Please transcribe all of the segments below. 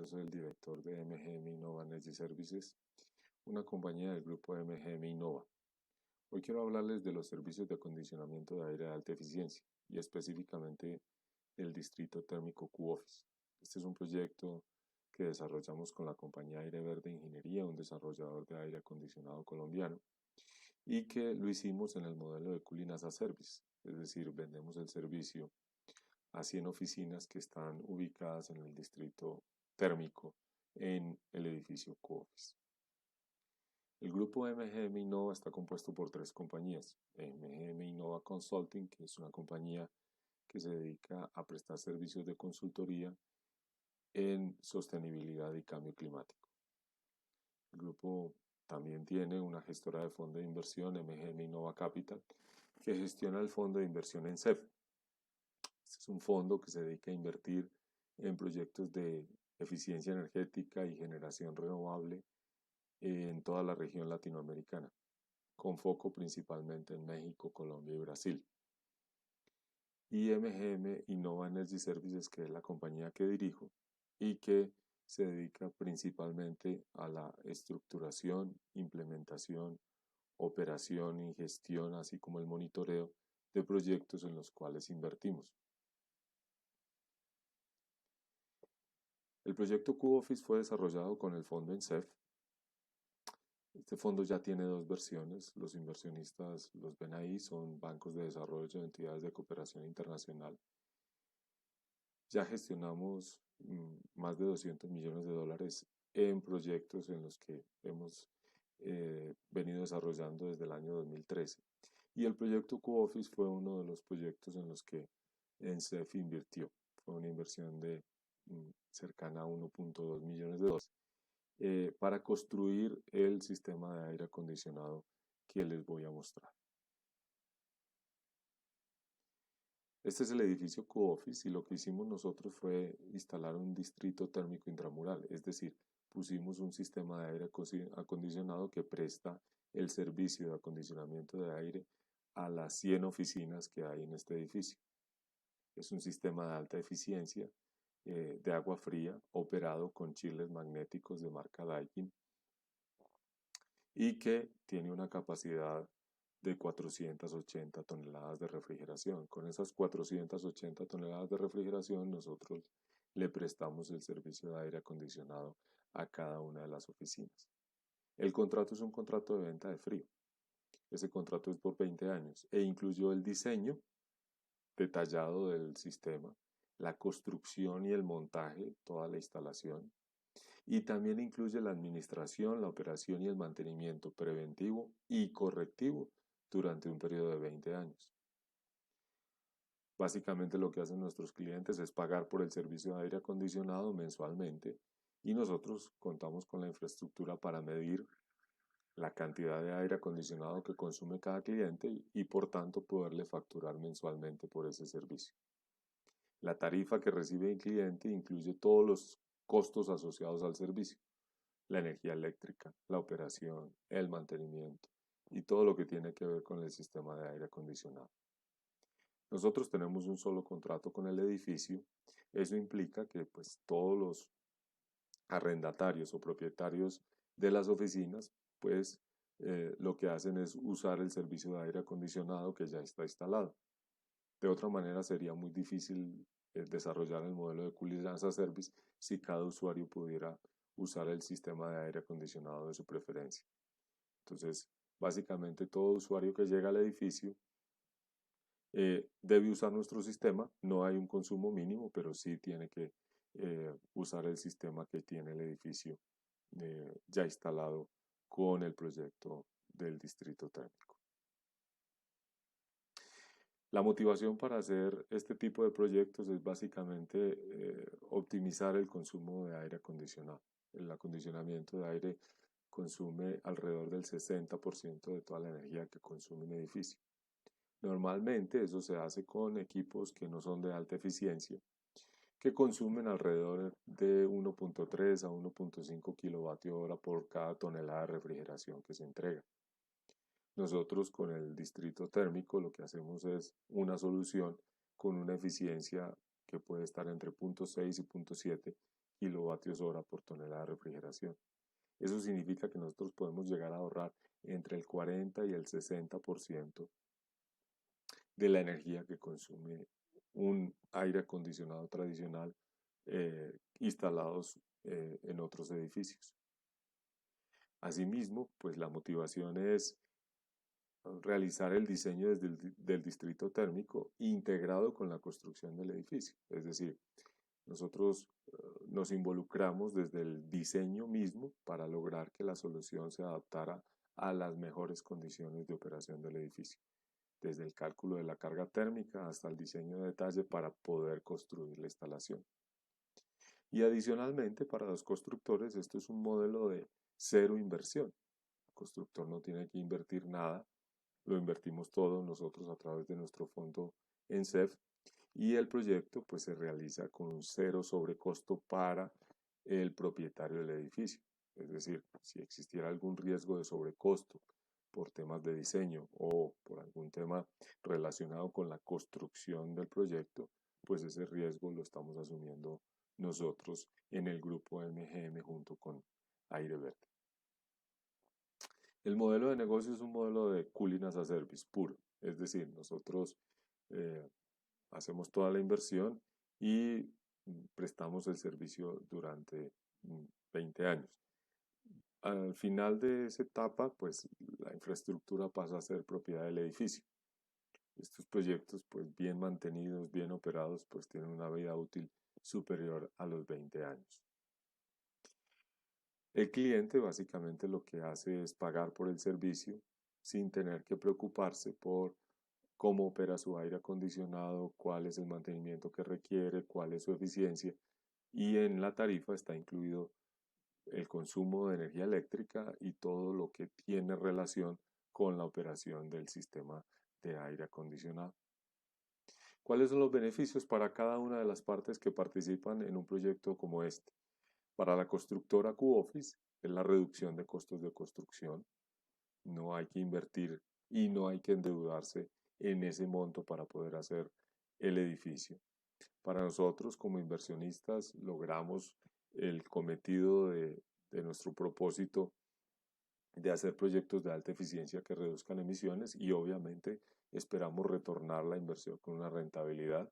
soy el director de MGM Innova Energy Services, una compañía del grupo MGM Innova. Hoy quiero hablarles de los servicios de acondicionamiento de aire de alta eficiencia y específicamente del distrito térmico Q-Office. Este es un proyecto que desarrollamos con la compañía Aire Verde Ingeniería, un desarrollador de aire acondicionado colombiano, y que lo hicimos en el modelo de Cooling as a Service, es decir, vendemos el servicio a 100 oficinas que están ubicadas en el distrito térmico en el edificio Q-Office. El grupo MGM Innova está compuesto por tres compañías. MGM Innova Consulting, que es una compañía que se dedica a prestar servicios de consultoría en sostenibilidad y cambio climático. El grupo también tiene una gestora de fondo de inversión, MGM Innova Capital, que gestiona el fondo de inversión en CEF. Este es un fondo que se dedica a invertir en proyectos de eficiencia energética y generación renovable en toda la región latinoamericana, con foco principalmente en México, Colombia y Brasil. Y MGM Innova Energy Services, que es la compañía que dirijo y que se dedica principalmente a la estructuración, implementación, operación y gestión, así como el monitoreo de proyectos en los cuales invertimos. El proyecto Q-Office fue desarrollado con el fondo ENCEF. Este fondo ya tiene dos versiones. Los inversionistas los ven ahí, son bancos de desarrollo, entidades de cooperación internacional. Ya gestionamos más de 200 millones de dólares en proyectos en los que hemos venido desarrollando desde el año 2013. Y el proyecto Q-Office fue uno de los proyectos en los que ENCEF invirtió. Fue una inversión de cercana a 1.2 millones de dólares para construir el sistema de aire acondicionado que les voy a mostrar. Este es el edificio Q-Office y lo que hicimos nosotros fue instalar un distrito térmico intramural, es decir, pusimos un sistema de aire acondicionado que presta el servicio de acondicionamiento de aire a las 100 oficinas que hay en este edificio. Es un sistema de alta eficiencia de agua fría operado con chiles magnéticos de marca Daikin y que tiene una capacidad de 480 toneladas de refrigeración. Con esas 480 toneladas de refrigeración nosotros le prestamos el servicio de aire acondicionado a cada una de las oficinas. El contrato es un contrato de venta de frío. Ese contrato es por 20 años e incluyó el diseño detallado del sistema, la construcción y el montaje, toda la instalación, y también incluye la administración, la operación y el mantenimiento preventivo y correctivo durante un periodo de 20 años. Básicamente lo que hacen nuestros clientes es pagar por el servicio de aire acondicionado mensualmente y nosotros contamos con la infraestructura para medir la cantidad de aire acondicionado que consume cada cliente y por tanto poderle facturar mensualmente por ese servicio. La tarifa que recibe el cliente incluye todos los costos asociados al servicio, la energía eléctrica, la operación, el mantenimiento y todo lo que tiene que ver con el sistema de aire acondicionado. Nosotros tenemos un solo contrato con el edificio. Eso implica que pues todos los arrendatarios o propietarios de las oficinas pues lo que hacen es usar el servicio de aire acondicionado que ya está instalado. De otra manera sería muy difícil desarrollar el modelo de Cooling as a Service si cada usuario pudiera usar el sistema de aire acondicionado de su preferencia. Entonces, básicamente todo usuario que llega al edificio debe usar nuestro sistema. No hay un consumo mínimo, pero sí tiene que usar el sistema que tiene el edificio ya instalado con el proyecto del distrito térmico. La motivación para hacer este tipo de proyectos es básicamente optimizar el consumo de aire acondicionado. El acondicionamiento de aire consume alrededor del 60% de toda la energía que consume un edificio. Normalmente eso se hace con equipos que no son de alta eficiencia, que consumen alrededor de 1.3 a 1.5 kilovatios hora por cada tonelada de refrigeración que se entrega. Nosotros con el distrito térmico lo que hacemos es una solución con una eficiencia que puede estar entre 0.6 y 0.7 kilovatios hora por tonelada de refrigeración. Eso significa que nosotros podemos llegar a ahorrar entre el 40 y el 60% de la energía que consume un aire acondicionado tradicional instalados en otros edificios. Asimismo, pues la motivación es realizar el diseño del distrito térmico integrado con la construcción del edificio. Es decir, nosotros nos involucramos desde el diseño mismo para lograr que la solución se adaptara a las mejores condiciones de operación del edificio, desde el cálculo de la carga térmica hasta el diseño de detalle para poder construir la instalación. Y adicionalmente, para los constructores, esto es un modelo de cero inversión. El constructor no tiene que invertir nada, lo invertimos todo nosotros a través de nuestro fondo ENCEF, y el proyecto pues se realiza con un cero sobrecosto para el propietario del edificio. Es decir, si existiera algún riesgo de sobrecosto por temas de diseño o por algún tema relacionado con la construcción del proyecto, pues ese riesgo lo estamos asumiendo nosotros en el grupo MGM junto con Aire Verde. El modelo de negocio es un modelo de cooling as a service puro, es decir, nosotros hacemos toda la inversión y prestamos el servicio durante 20 años. Al final de esa etapa, pues la infraestructura pasa a ser propiedad del edificio. Estos proyectos, pues bien mantenidos, bien operados, pues tienen una vida útil superior a los 20 años. El cliente básicamente lo que hace es pagar por el servicio sin tener que preocuparse por cómo opera su aire acondicionado, cuál es el mantenimiento que requiere, cuál es su eficiencia, y en la tarifa está incluido el consumo de energía eléctrica y todo lo que tiene relación con la operación del sistema de aire acondicionado. ¿Cuáles son los beneficios para cada una de las partes que participan en un proyecto como este? Para la constructora QOffice es la reducción de costos de construcción. No hay que invertir y no hay que endeudarse en ese monto para poder hacer el edificio. Para nosotros como inversionistas logramos el cometido de nuestro propósito de hacer proyectos de alta eficiencia que reduzcan emisiones y obviamente esperamos retornar la inversión con una rentabilidad.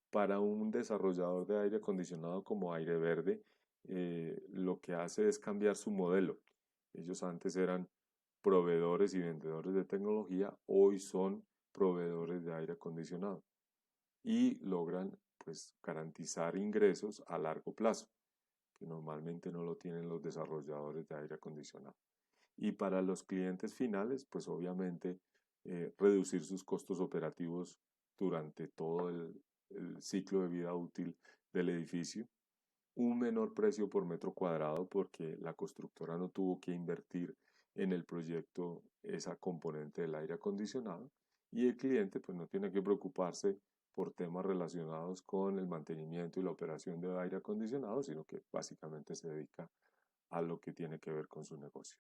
Para un desarrollador de aire acondicionado como Aire Verde, lo que hace es cambiar su modelo. Ellos antes eran proveedores y vendedores de tecnología, hoy son proveedores de aire acondicionado y logran pues garantizar ingresos a largo plazo, que normalmente no lo tienen los desarrolladores de aire acondicionado. Y para los clientes finales, pues obviamente reducir sus costos operativos durante todo el ciclo de vida útil del edificio, un menor precio por metro cuadrado porque la constructora no tuvo que invertir en el proyecto esa componente del aire acondicionado y el cliente pues no tiene que preocuparse por temas relacionados con el mantenimiento y la operación de aire acondicionado, sino que básicamente se dedica a lo que tiene que ver con su negocio.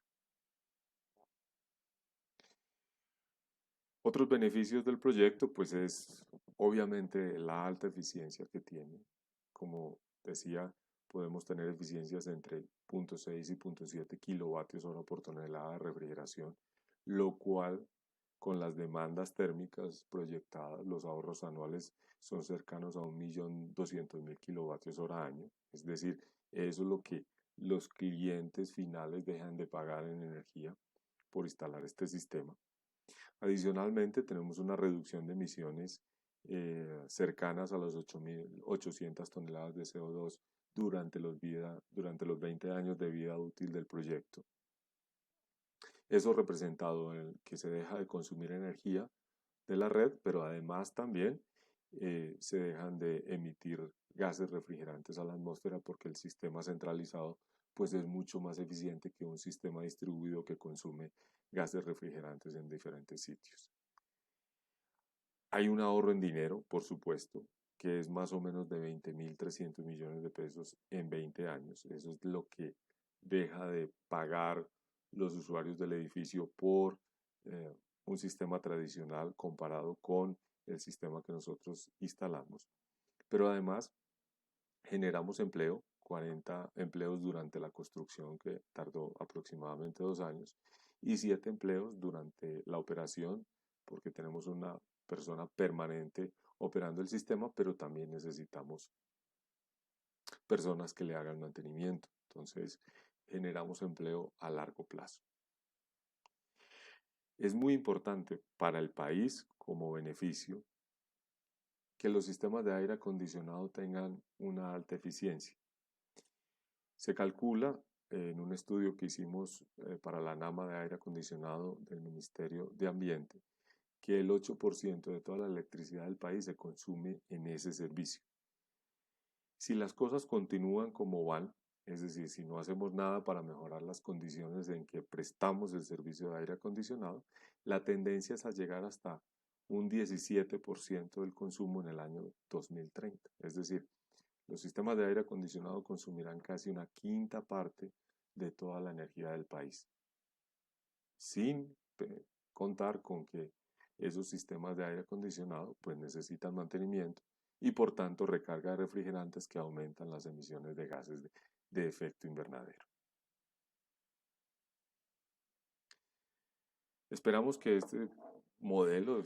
Otros beneficios del proyecto pues es obviamente la alta eficiencia que tiene. Como decía, podemos tener eficiencias entre 0.6 y 0.7 kilovatios hora por tonelada de refrigeración, lo cual con las demandas térmicas proyectadas, los ahorros anuales son cercanos a 1.200.000 kilovatios hora año. Es decir, eso es lo que los clientes finales dejan de pagar en energía por instalar este sistema. Adicionalmente, tenemos una reducción de emisiones cercanas a las 8.800 toneladas de CO2 durante los 20 años de vida útil del proyecto. Eso representado en que se deja de consumir energía de la red, pero además también se dejan de emitir gases refrigerantes a la atmósfera porque el sistema centralizado pues es mucho más eficiente que un sistema distribuido que consume gases refrigerantes en diferentes sitios. Hay un ahorro en dinero, por supuesto, que es más o menos de 20.300 millones de pesos en 20 años. Eso es lo que deja de pagar los usuarios del edificio por un sistema tradicional comparado con el sistema que nosotros instalamos. Pero además generamos empleo 40 empleos durante la construcción, que tardó aproximadamente 2 años, y 7 empleos durante la operación, porque tenemos una persona permanente operando el sistema, pero también necesitamos personas que le hagan mantenimiento. Entonces, generamos empleo a largo plazo. Es muy importante para el país como beneficio que los sistemas de aire acondicionado tengan una alta eficiencia. Se calcula en un estudio que hicimos para la NAMA de aire acondicionado del Ministerio de Ambiente que el 8% de toda la electricidad del país se consume en ese servicio. Si las cosas continúan como van, es decir, si no hacemos nada para mejorar las condiciones en que prestamos el servicio de aire acondicionado, la tendencia es a llegar hasta un 17% del consumo en el año 2030. Es decir, los sistemas de aire acondicionado consumirán casi una quinta parte de toda la energía del país, sin contar con que esos sistemas de aire acondicionado pues necesitan mantenimiento y por tanto recarga de refrigerantes que aumentan las emisiones de gases de efecto invernadero. Esperamos que este modelo,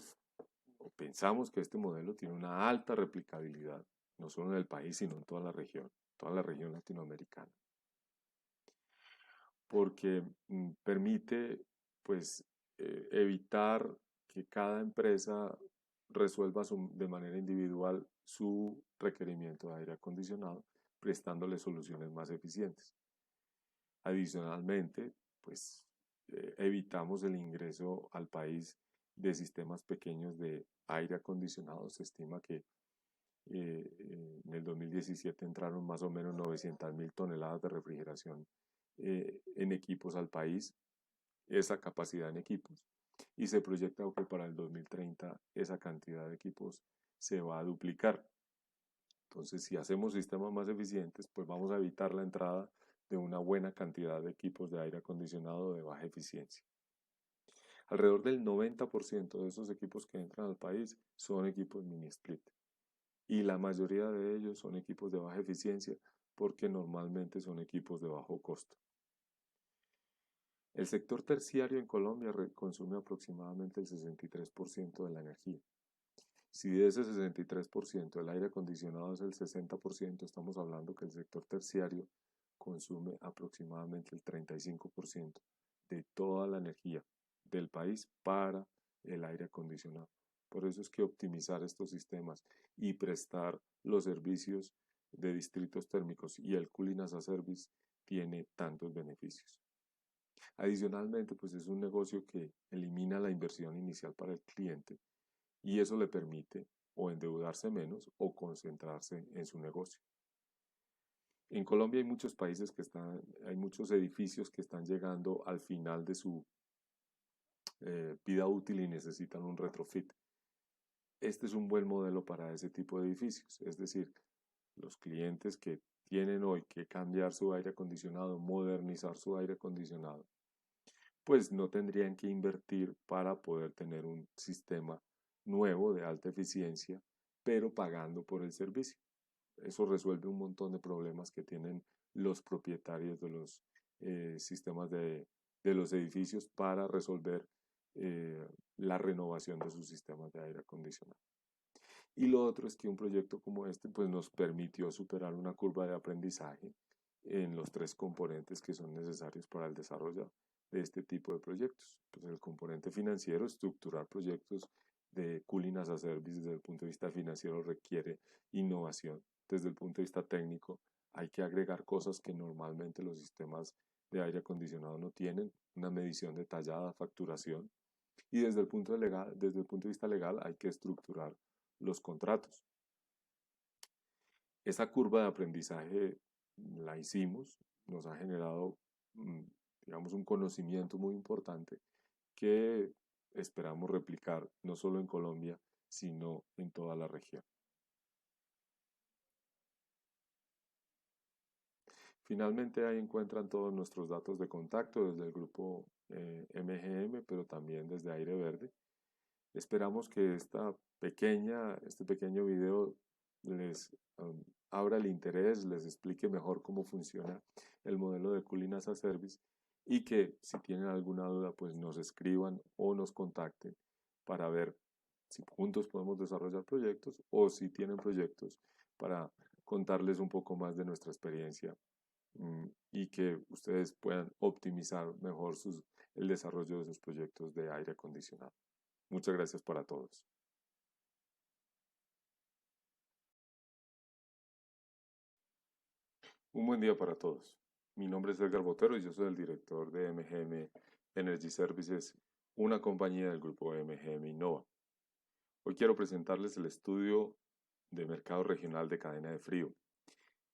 o pensamos que este modelo tiene una alta replicabilidad, no solo en el país, sino en toda la región latinoamericana, porque permite pues evitar que cada empresa resuelva de manera individual su requerimiento de aire acondicionado, prestándole soluciones más eficientes. Adicionalmente, pues evitamos el ingreso al país de sistemas pequeños de aire acondicionado. Se estima que en el 2017 entraron más o menos 900.000 toneladas de refrigeración en equipos al país, esa capacidad en equipos, y se proyecta que para el 2030 esa cantidad de equipos se va a duplicar. Entonces, si hacemos sistemas más eficientes, pues vamos a evitar la entrada de una buena cantidad de equipos de aire acondicionado de baja eficiencia. Alrededor del 90% de esos equipos que entran al país son equipos mini split, y la mayoría de ellos son equipos de baja eficiencia porque normalmente son equipos de bajo costo. El sector terciario en Colombia consume aproximadamente el 63% de la energía. Si de ese 63% el aire acondicionado es el 60%, estamos hablando que el sector terciario consume aproximadamente el 35% de toda la energía del país para el aire acondicionado. Por eso es que optimizar estos sistemas y prestar los servicios de distritos térmicos y el Cooling as a Service tiene tantos beneficios. Adicionalmente, pues es un negocio que elimina la inversión inicial para el cliente y eso le permite o endeudarse menos o concentrarse en su negocio. En Colombia hay muchos edificios que están llegando al final de su vida útil y necesitan un retrofit. Este es un buen modelo para ese tipo de edificios, es decir, los clientes que tienen hoy que cambiar su aire acondicionado, modernizar su aire acondicionado, pues no tendrían que invertir para poder tener un sistema nuevo de alta eficiencia, pero pagando por el servicio. Eso resuelve un montón de problemas que tienen los propietarios de los sistemas de los edificios para resolver la renovación de sus sistemas de aire acondicionado. Y lo otro es que un proyecto como este pues, nos permitió superar una curva de aprendizaje en los 3 componentes que son necesarios para el desarrollo de este tipo de proyectos. Pues el componente financiero, estructurar proyectos de Cooling as a Service desde el punto de vista financiero requiere innovación. Desde el punto de vista técnico hay que agregar cosas que normalmente los sistemas de aire acondicionado no tienen, una medición detallada, facturación. Y desde el punto de vista legal hay que estructurar los contratos. Esa curva de aprendizaje la hicimos, nos ha generado, digamos, un conocimiento muy importante que esperamos replicar no solo en Colombia, sino en toda la región. Finalmente ahí encuentran todos nuestros datos de contacto desde el grupo MGM, pero también desde Aire Verde. Esperamos que este pequeño video les abra el interés, les explique mejor cómo funciona el modelo de Cooling as a Service y que si tienen alguna duda pues nos escriban o nos contacten para ver si juntos podemos desarrollar proyectos o si tienen proyectos para contarles un poco más de nuestra experiencia y que ustedes puedan optimizar mejor el desarrollo de sus proyectos de aire acondicionado. Muchas gracias para todos. Un buen día para todos. Mi nombre es Edgar Botero y yo soy el director de MGM Energy Services, una compañía del grupo MGM Innova. Hoy quiero presentarles el estudio de mercado regional de cadena de frío.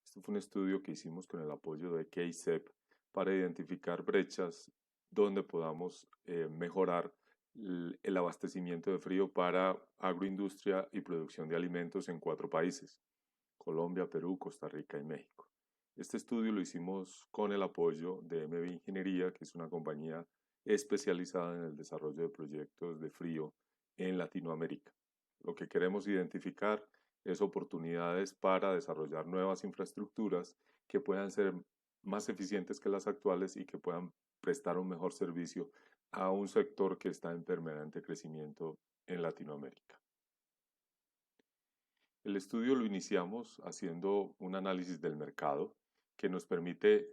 Este fue un estudio que hicimos con el apoyo de KCEP para identificar brechas donde podamos mejorar el abastecimiento de frío para agroindustria y producción de alimentos en 4 países: Colombia, Perú, Costa Rica y México. Este estudio lo hicimos con el apoyo de MB Ingeniería, que es una compañía especializada en el desarrollo de proyectos de frío en Latinoamérica. Lo que queremos identificar es oportunidades para desarrollar nuevas infraestructuras que puedan ser más eficientes que las actuales y que puedan prestar un mejor servicio a un sector que está en permanente crecimiento en Latinoamérica. El estudio lo iniciamos haciendo un análisis del mercado que nos permite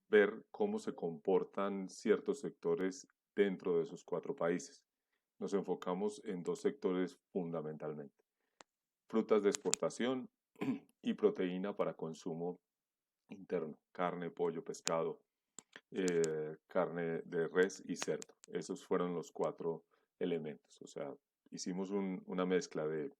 ver cómo se comportan ciertos sectores dentro de esos 4 países. Nos enfocamos en 2 sectores fundamentalmente: frutas de exportación y proteína para consumo interno: carne, pollo, pescado, carne de res y cerdo. Esos fueron los 4 elementos. O sea, hicimos una mezcla de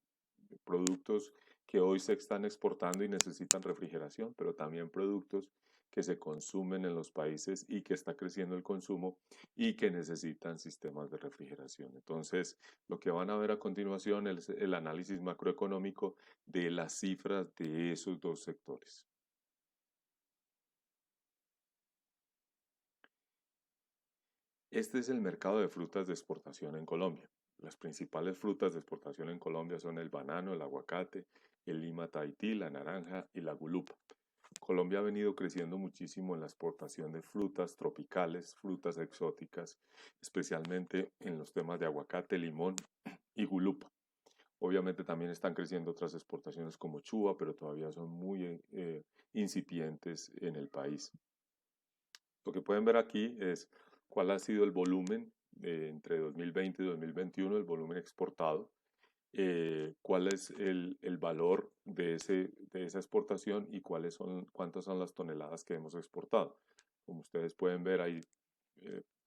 productos que hoy se están exportando y necesitan refrigeración, pero también productos que se consumen en los países y que está creciendo el consumo y que necesitan sistemas de refrigeración. Entonces, lo que van a ver a continuación es el análisis macroeconómico de las cifras de esos 2 sectores. Este es el mercado de frutas de exportación en Colombia. Las principales frutas de exportación en Colombia son el banano, el aguacate, el lima tahití, la naranja y la gulupa. Colombia ha venido creciendo muchísimo en la exportación de frutas tropicales, frutas exóticas, especialmente en los temas de aguacate, limón y gulupa. Obviamente también están creciendo otras exportaciones como chuva, pero todavía son muy incipientes en el país. Lo que pueden ver aquí es cuál ha sido el volumen entre 2020 y 2021, el volumen exportado, cuál es el valor de esa exportación y cuántas son las toneladas que hemos exportado. Como ustedes pueden ver, hay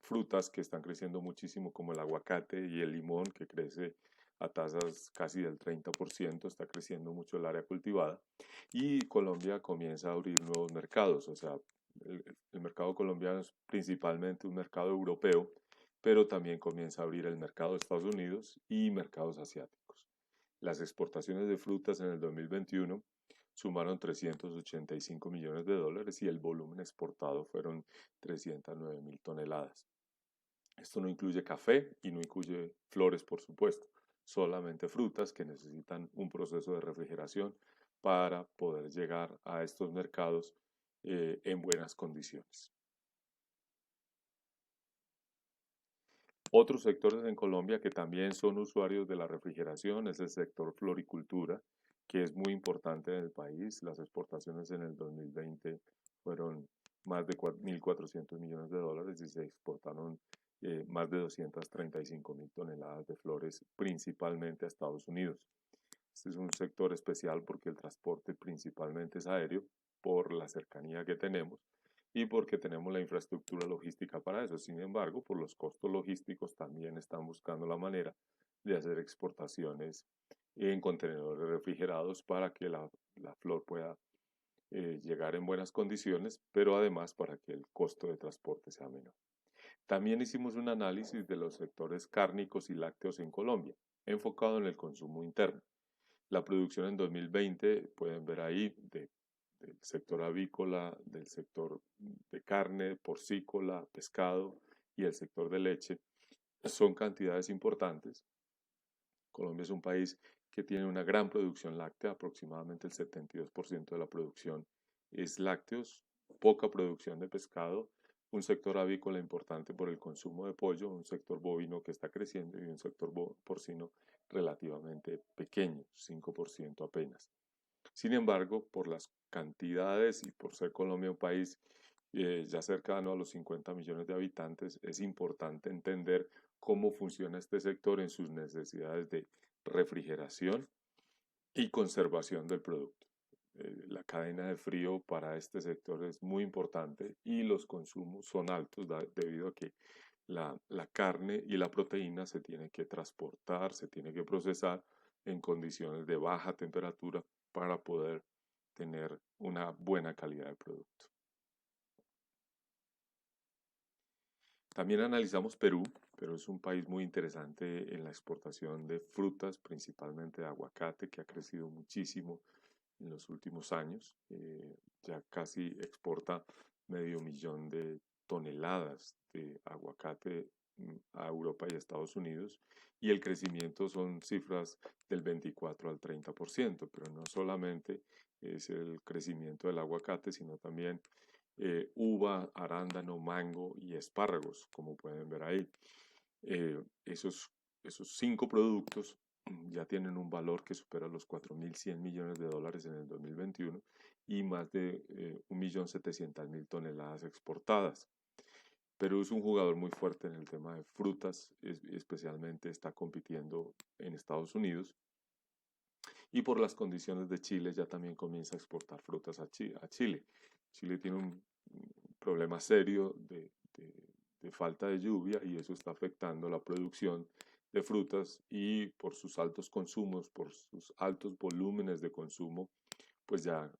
frutas que están creciendo muchísimo, como el aguacate y el limón, que crece a tasas casi del 30%, está creciendo mucho el área cultivada, y Colombia comienza a abrir nuevos mercados. O sea, el mercado colombiano es principalmente un mercado europeo, pero también comienza a abrir el mercado de Estados Unidos y mercados asiáticos. Las exportaciones de frutas en el 2021 sumaron 385 millones de dólares y el volumen exportado fueron 309.000 toneladas. Esto no incluye café y no incluye flores, por supuesto, solamente frutas que necesitan un proceso de refrigeración para poder llegar a estos mercados en buenas condiciones. Otros sectores en Colombia que también son usuarios de la refrigeración es el sector floricultura, que es muy importante en el país. Las exportaciones en el 2020 fueron más de 1.400 millones de dólares y se exportaron más de 235.000 toneladas de flores, principalmente a Estados Unidos. Este es un sector especial porque el transporte principalmente es aéreo, por la cercanía que tenemos y porque tenemos la infraestructura logística para eso. Sin embargo, por los costos logísticos también están buscando la manera de hacer exportaciones en contenedores refrigerados para que la flor pueda llegar en buenas condiciones, pero además para que el costo de transporte sea menor. También hicimos un análisis de los sectores cárnicos y lácteos en Colombia, enfocado en el consumo interno. La producción en 2020, pueden ver ahí, del sector avícola, del sector de carne, porcícola, pescado y el sector de leche, son cantidades importantes. Colombia es un país que tiene una gran producción láctea, aproximadamente el 72% de la producción es lácteos, poca producción de pescado, un sector avícola importante por el consumo de pollo, un sector bovino que está creciendo y un sector porcino relativamente pequeño, 5% apenas. Sin embargo, por las cantidades y por ser Colombia un país ya cercano a los 50 millones de habitantes, es importante entender cómo funciona este sector en sus necesidades de refrigeración y conservación del producto. La cadena de frío para este sector es muy importante y los consumos son altos debido a que la carne y la proteína se tiene que transportar, se tiene que procesar en condiciones de baja temperatura para poder tener una buena calidad de producto. También analizamos Perú. Perú es un país muy interesante en la exportación de frutas, principalmente de aguacate, que ha crecido muchísimo en los últimos años. Ya casi exporta 500.000 de toneladas de aguacate a Europa y a Estados Unidos, y el crecimiento son cifras del 24 al 30%, pero no solamente es el crecimiento del aguacate, sino también uva, arándano, mango y espárragos, como pueden ver ahí. Esos 5 productos ya tienen un valor que supera los 4.100 millones de dólares en el 2021 y más de 1.700.000 toneladas exportadas. Perú es un jugador muy fuerte en el tema de frutas, especialmente está compitiendo en Estados Unidos, y por las condiciones de Chile ya también comienza a exportar frutas a Chile. Chile tiene un problema serio de falta de lluvia y eso está afectando la producción de frutas, y por sus altos consumos, por sus altos volúmenes de consumo, pues ya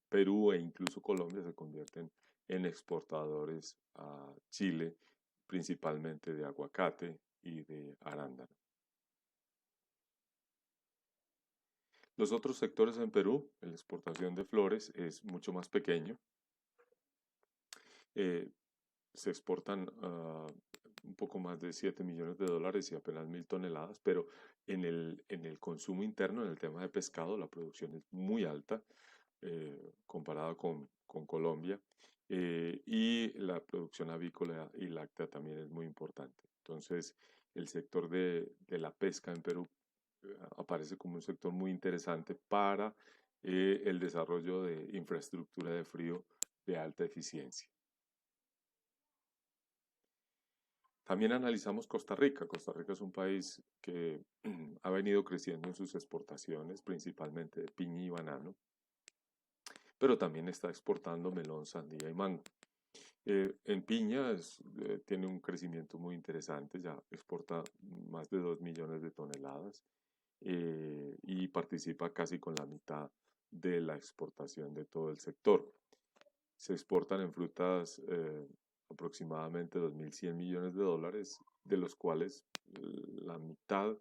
Perú e incluso Colombia se convierten en exportadores a Chile, principalmente de aguacate y de arándano. Los otros sectores en Perú, la exportación de flores es mucho más pequeño. Eh, Se exportan un poco más de 7 millones de dólares y apenas 1.000 toneladas, pero en el consumo interno, en el tema de pescado, la producción es muy alta comparada con Colombia, y la producción avícola y láctea también es muy importante. Entonces, el sector de la pesca en Perú aparece como un sector muy interesante para el desarrollo de infraestructura de frío de alta eficiencia. También analizamos Costa Rica. Costa Rica es un país que ha venido creciendo en sus exportaciones, principalmente de piña y banano, pero también está exportando melón, sandía y mango. En piña tiene un crecimiento muy interesante, ya exporta más de 2 millones de toneladas, y participa casi con la mitad de la exportación de todo el sector. Se exportan en frutas aproximadamente 2.100 millones de dólares, de los cuales la mitad,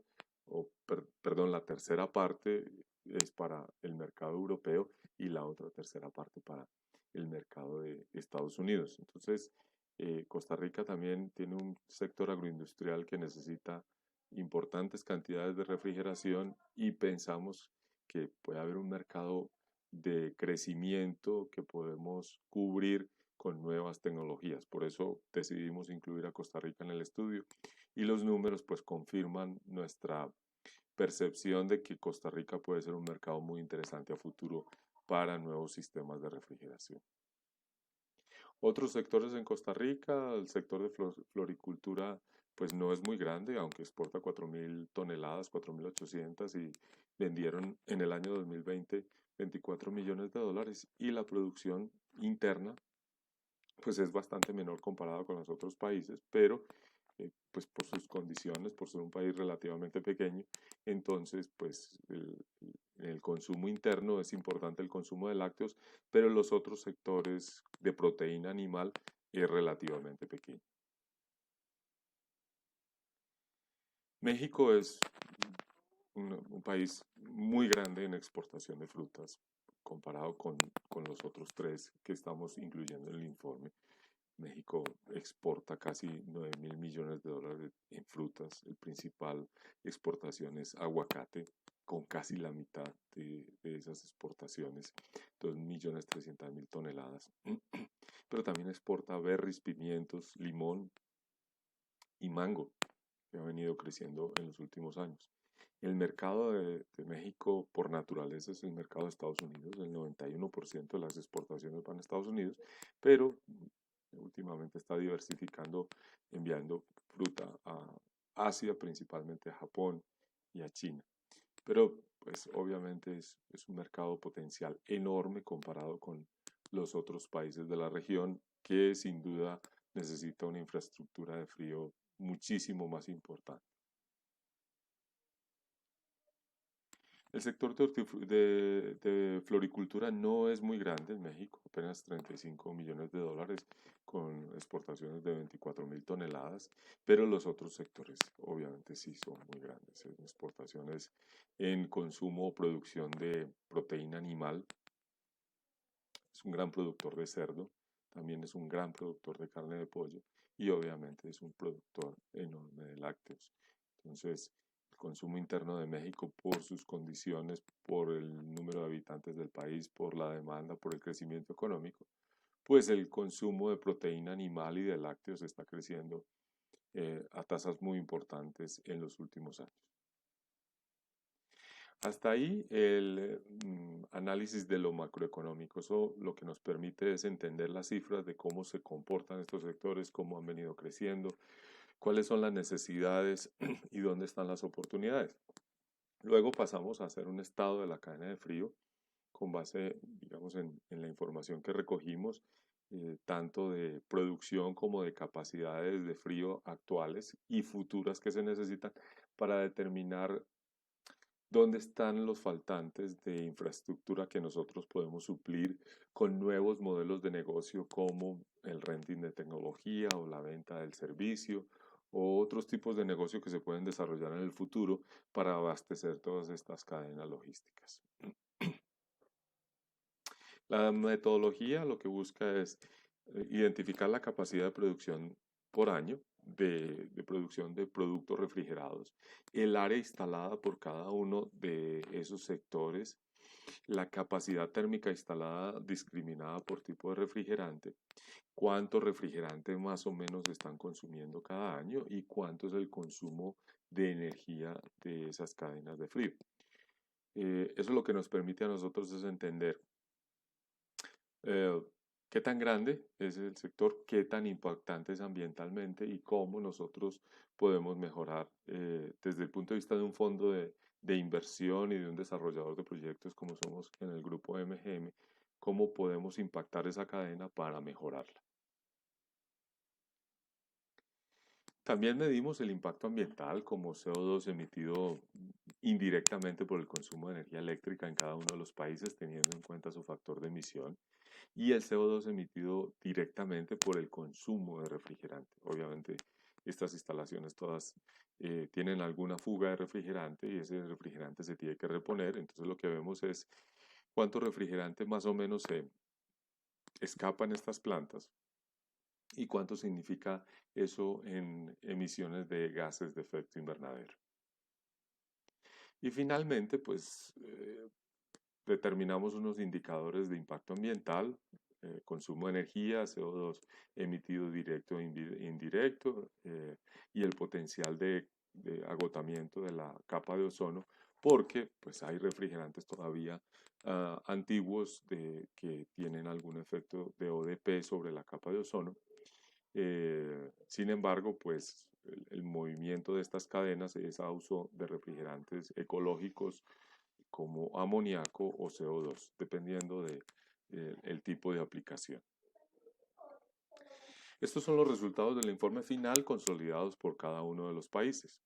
perdón, la tercera parte es para el mercado europeo y la otra tercera parte para el mercado de Estados Unidos. Entonces, Costa Rica también tiene un sector agroindustrial que necesita importantes cantidades de refrigeración, y pensamos que puede haber un mercado de crecimiento que podemos cubrir con nuevas tecnologías. Por eso decidimos incluir a Costa Rica en el estudio, y los números pues confirman nuestra percepción de que Costa Rica puede ser un mercado muy interesante a futuro para nuevos sistemas de refrigeración. Otros sectores en Costa Rica, el sector de floricultura, pues no es muy grande, aunque exporta 4.000 toneladas, 4.800, y vendieron en el año 2020 24 millones de dólares, y la producción interna pues es bastante menor comparado con los otros países, pero pues por sus condiciones, por ser un país relativamente pequeño, entonces pues el consumo interno es importante, el consumo de lácteos, pero los otros sectores de proteína animal es relativamente pequeño. México es un país muy grande en exportación de frutas comparado con los otros tres que estamos incluyendo en el informe. México exporta casi 9.000 millones de dólares en frutas. El principal exportación es aguacate, con casi la mitad de esas exportaciones, 2.300.000 toneladas. Pero también exporta berries, pimientos, limón y mango, que ha venido creciendo en los últimos años. El mercado de México por naturaleza es el mercado de Estados Unidos, el 91% de las exportaciones van a Estados Unidos, pero últimamente está diversificando, enviando fruta a Asia, principalmente a Japón y a China. Pero pues obviamente es un mercado potencial enorme comparado con los otros países de la región que sin duda necesita una infraestructura de frío muchísimo más importante. El sector de floricultura no es muy grande en México, apenas 35 millones de dólares con exportaciones de 24.000 toneladas, pero los otros sectores obviamente sí son muy grandes. En exportaciones en consumo o producción de proteína animal, es un gran productor de cerdo, también es un gran productor de carne de pollo y obviamente es un productor enorme de lácteos. Entonces, el consumo interno de México por sus condiciones, por el número de habitantes del país, por la demanda, por el crecimiento económico, pues el consumo de proteína animal y de lácteos está creciendo a tasas muy importantes en los últimos años. Hasta ahí el análisis de lo macroeconómico. Eso lo que nos permite es entender las cifras de cómo se comportan estos sectores, cómo han venido creciendo, cuáles son las necesidades y dónde están las oportunidades. Luego pasamos a hacer un estado de la cadena de frío con base, digamos, en la información que recogimos, tanto de producción como de capacidades de frío actuales y futuras que se necesitan para determinar dónde están los faltantes de infraestructura que nosotros podemos suplir con nuevos modelos de negocio como el renting de tecnología o la venta del servicio o otros tipos de negocio que se pueden desarrollar en el futuro para abastecer todas estas cadenas logísticas. La metodología lo que busca es identificar la capacidad de producción por año de producción de productos refrigerados, el área instalada por cada uno de esos sectores, la capacidad térmica instalada discriminada por tipo de refrigerante, cuánto refrigerante más o menos están consumiendo cada año y cuánto es el consumo de energía de esas cadenas de frío. Eso lo que nos permite a nosotros es entender qué tan grande es el sector, qué tan impactante es ambientalmente y cómo nosotros podemos mejorar desde el punto de vista de un fondo de inversión y de un desarrollador de proyectos como somos en el grupo MGM, cómo podemos impactar esa cadena para mejorarla. También medimos el impacto ambiental como CO2 emitido indirectamente por el consumo de energía eléctrica en cada uno de los países, teniendo en cuenta su factor de emisión, y el CO2 emitido directamente por el consumo de refrigerante. Obviamente, estas instalaciones todas tienen alguna fuga de refrigerante y ese refrigerante se tiene que reponer. Entonces, lo que vemos es cuánto refrigerante más o menos se escapa en estas plantas y cuánto significa eso en emisiones de gases de efecto invernadero. Y finalmente, pues determinamos unos indicadores de impacto ambiental, consumo de energía, CO2 emitido directo e indirecto y el potencial de agotamiento de la capa de ozono, porque pues hay refrigerantes todavía antiguos que tienen algún efecto de ODP sobre la capa de ozono. Sin embargo, pues el movimiento de estas cadenas es a uso de refrigerantes ecológicos como amoníaco o CO2, dependiendo del tipo de aplicación. Estos son los resultados del informe final consolidados por cada uno de los países.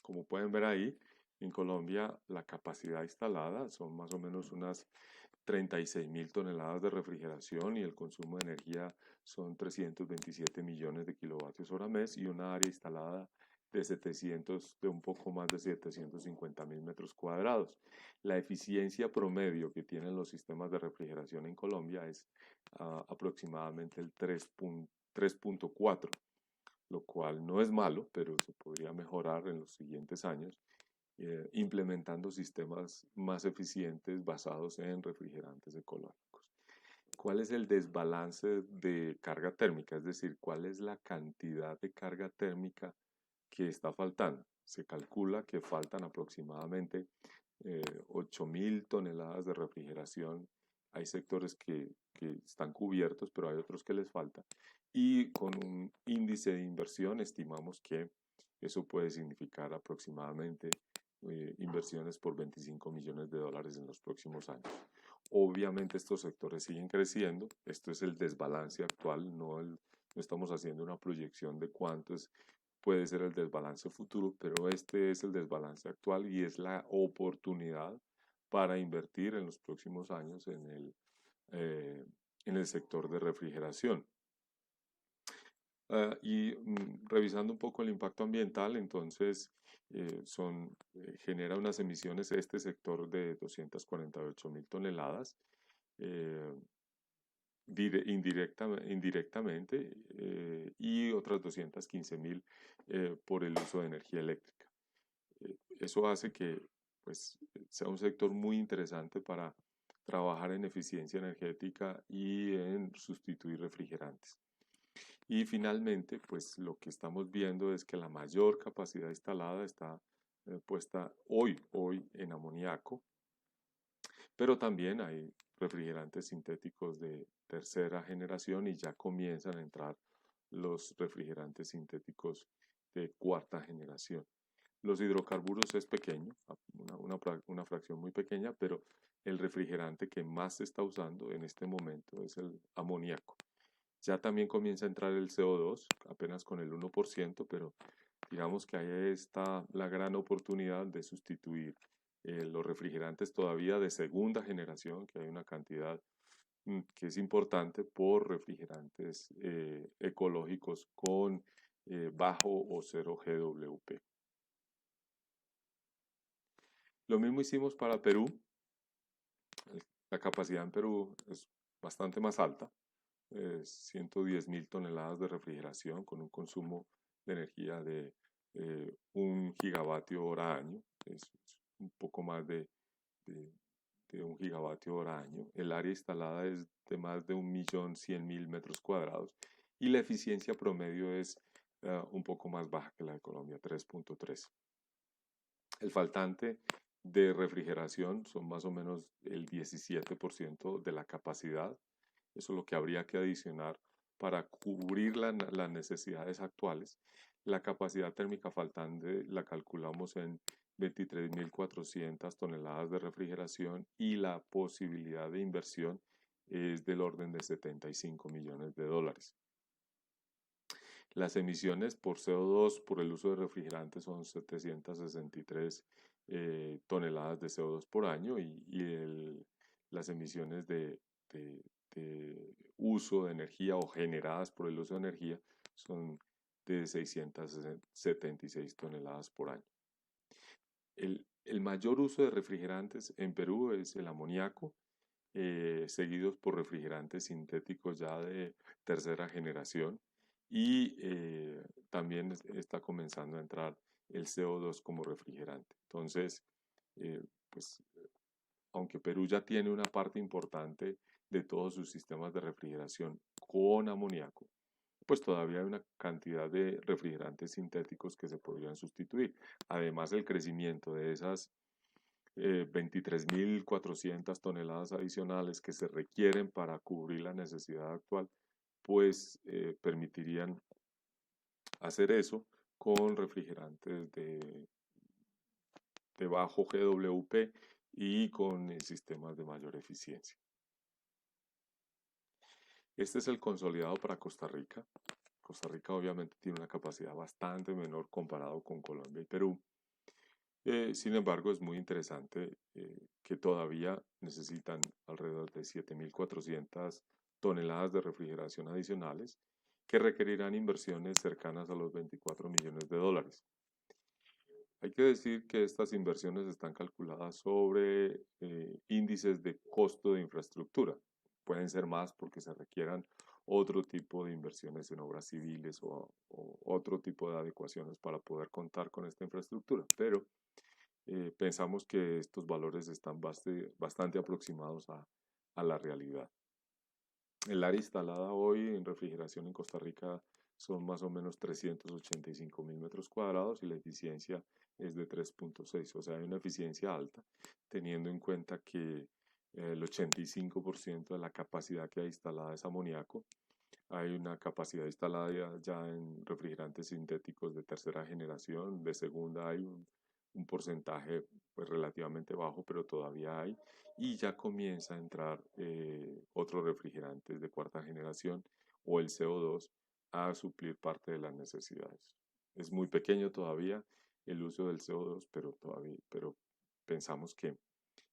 Como pueden ver ahí, en Colombia la capacidad instalada son más o menos unas 36.000 toneladas de refrigeración y el consumo de energía son 327 millones de kilovatios hora mes y una área instalada de un poco más de 750.000 metros cuadrados. La eficiencia promedio que tienen los sistemas de refrigeración en Colombia es aproximadamente el 3.4, lo cual no es malo, pero se podría mejorar en los siguientes años. implementando sistemas más eficientes basados en refrigerantes ecológicos. ¿Cuál es el desbalance de carga térmica? Es decir, ¿cuál es la cantidad de carga térmica que está faltando? Se calcula que faltan aproximadamente 8.000 toneladas de refrigeración. Hay sectores que están cubiertos, pero hay otros que les falta. Y con un índice de inversión estimamos que eso puede significar aproximadamente inversiones por 25 millones de dólares en los próximos años. Obviamente estos sectores siguen creciendo, esto es el desbalance actual, no estamos haciendo una proyección de cuánto puede ser el desbalance futuro, pero este es el desbalance actual y es la oportunidad para invertir en los próximos años en el sector de refrigeración. Revisando un poco el impacto ambiental, entonces genera unas emisiones este sector de 248.000 toneladas indirectamente y otras 215.000 por el uso de energía eléctrica. Eso hace que pues, sea un sector muy interesante para trabajar en eficiencia energética y en sustituir refrigerantes. Y finalmente, pues lo que estamos viendo es que la mayor capacidad instalada está puesta hoy en amoníaco, pero también hay refrigerantes sintéticos de tercera generación y ya comienzan a entrar los refrigerantes sintéticos de cuarta generación. Los hidrocarburos es pequeño, una fracción muy pequeña, pero el refrigerante que más se está usando en este momento es el amoníaco. Ya también comienza a entrar el CO2, apenas con el 1%, pero digamos que ahí está la gran oportunidad de sustituir los refrigerantes todavía de segunda generación, que hay una cantidad que es importante, por refrigerantes ecológicos con bajo o cero GWP. Lo mismo hicimos para Perú. La capacidad en Perú es bastante más alta, 110.000 toneladas de refrigeración con un consumo de energía de 1 gigavatio hora año, es un poco más de 1 gigavatio hora año. El área instalada es de más de 1.100.000 metros cuadrados y la eficiencia promedio es un poco más baja que la de Colombia, 3.3. El faltante de refrigeración son más o menos el 17% de la capacidad. Eso es lo que habría que adicionar para cubrir las necesidades actuales. La capacidad térmica faltante la calculamos en 23.400 toneladas de refrigeración y la posibilidad de inversión es del orden de 75 millones de dólares. Las emisiones por CO2 por el uso de refrigerantes son 763 toneladas de CO2 por año y las emisiones de uso de energía o generadas por el uso de energía son de 676 toneladas por año. El mayor uso de refrigerantes en Perú es el amoníaco, seguidos por refrigerantes sintéticos ya de tercera generación y también está comenzando a entrar el CO2 como refrigerante. Entonces, pues aunque Perú ya tiene una parte importante de todos sus sistemas de refrigeración con amoníaco, pues todavía hay una cantidad de refrigerantes sintéticos que se podrían sustituir. Además, el crecimiento de esas 23.400 toneladas adicionales que se requieren para cubrir la necesidad actual, pues permitirían hacer eso con refrigerantes de bajo GWP y con sistemas de mayor eficiencia. Este es el consolidado para Costa Rica. Costa Rica obviamente tiene una capacidad bastante menor comparado con Colombia y Perú. Sin embargo, es muy interesante que todavía necesitan alrededor de 7.400 toneladas de refrigeración adicionales que requerirán inversiones cercanas a los 24 millones de dólares. Hay que decir que estas inversiones están calculadas sobre índices de costo de infraestructura. Pueden ser más porque se requieran otro tipo de inversiones en obras civiles o otro tipo de adecuaciones para poder contar con esta infraestructura, pero pensamos que estos valores están bastante aproximados a la realidad. El área instalada hoy en refrigeración en Costa Rica son más o menos 385.000 metros cuadrados y la eficiencia es de 3.6, o sea, hay una eficiencia alta, teniendo en cuenta que el 85% de la capacidad que hay instalada es amoníaco. Hay una capacidad instalada ya en refrigerantes sintéticos de tercera generación, de segunda hay un porcentaje pues, relativamente bajo, pero todavía hay, y ya comienza a entrar otros refrigerantes de cuarta generación o el CO2 a suplir parte de las necesidades. Es muy pequeño todavía el uso del CO2, pero pensamos que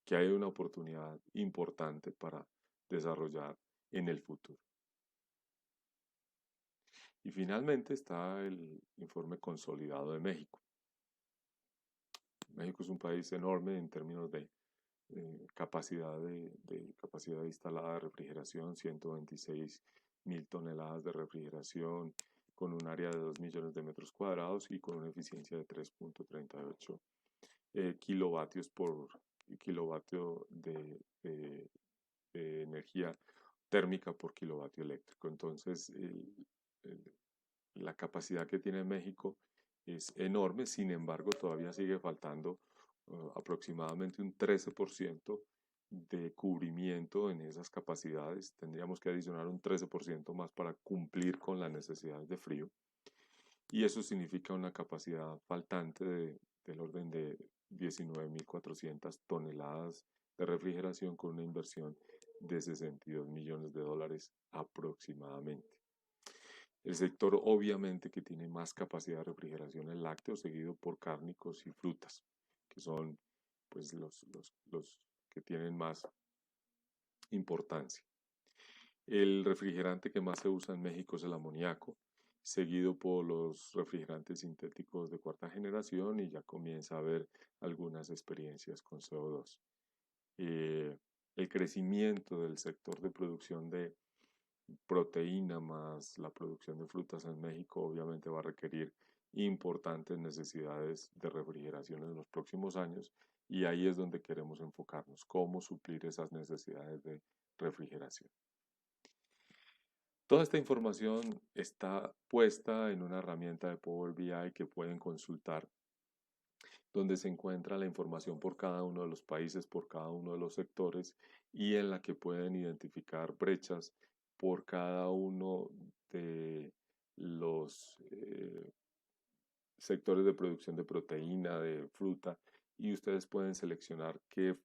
hay una oportunidad importante para desarrollar en el futuro. Y finalmente está el informe consolidado de México. México es un país enorme en términos de capacidad instalada de refrigeración, 126.000 toneladas de refrigeración, con un área de 2 millones de metros cuadrados y con una eficiencia de 3.38 kilovatios por kilovatio de energía térmica por kilovatio eléctrico. Entonces, la capacidad que tiene México es enorme, sin embargo, todavía sigue faltando aproximadamente un 13% de cubrimiento en esas capacidades. Tendríamos que adicionar un 13% más para cumplir con las necesidades de frío. Y eso significa una capacidad faltante del orden de 19.400 toneladas de refrigeración con una inversión de 62 millones de dólares aproximadamente. El sector obviamente que tiene más capacidad de refrigeración es lácteo, seguido por cárnicos y frutas, que son pues, los que tienen más importancia. El refrigerante que más se usa en México es el amoníaco, seguido por los refrigerantes sintéticos de cuarta generación y ya comienza a haber algunas experiencias con CO2. El crecimiento del sector de producción de proteína más la producción de frutas en México obviamente va a requerir importantes necesidades de refrigeración en los próximos años y ahí es donde queremos enfocarnos, cómo suplir esas necesidades de refrigeración. Toda esta información está puesta en una herramienta de Power BI que pueden consultar, donde se encuentra la información por cada uno de los países, por cada uno de los sectores y en la que pueden identificar brechas por cada uno de los sectores de producción de proteína, de fruta, y ustedes pueden seleccionar qué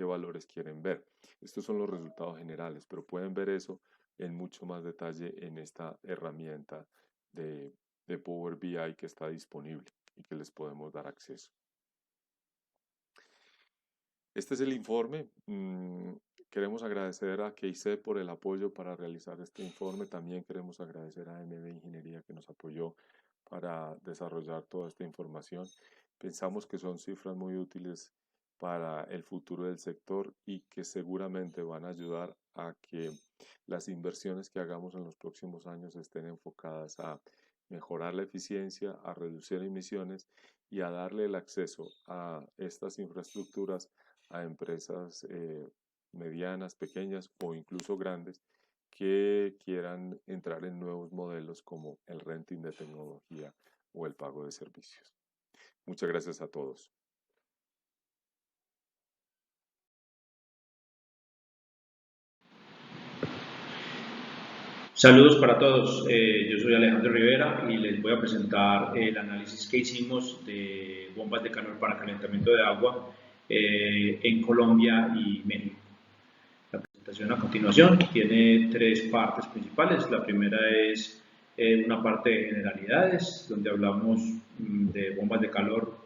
valores quieren ver. Estos son los resultados generales, pero pueden ver eso en mucho más detalle en esta herramienta de Power BI que está disponible y que les podemos dar acceso. Este es el informe. Queremos agradecer a KIC por el apoyo para realizar este informe. También queremos agradecer a MB Ingeniería que nos apoyó para desarrollar toda esta información. Pensamos que son cifras muy útiles para el futuro del sector y que seguramente van a ayudar a que las inversiones que hagamos en los próximos años estén enfocadas a mejorar la eficiencia, a reducir emisiones y a darle el acceso a estas infraestructuras a empresas medianas, pequeñas o incluso grandes que quieran entrar en nuevos modelos como el renting de tecnología o el pago de servicios. Muchas gracias a todos. Saludos para todos, yo soy Alejandro Rivera y les voy a presentar el análisis que hicimos de bombas de calor para calentamiento de agua en Colombia y México. La presentación a continuación tiene tres partes principales. La primera es una parte de generalidades, donde hablamos de bombas de calor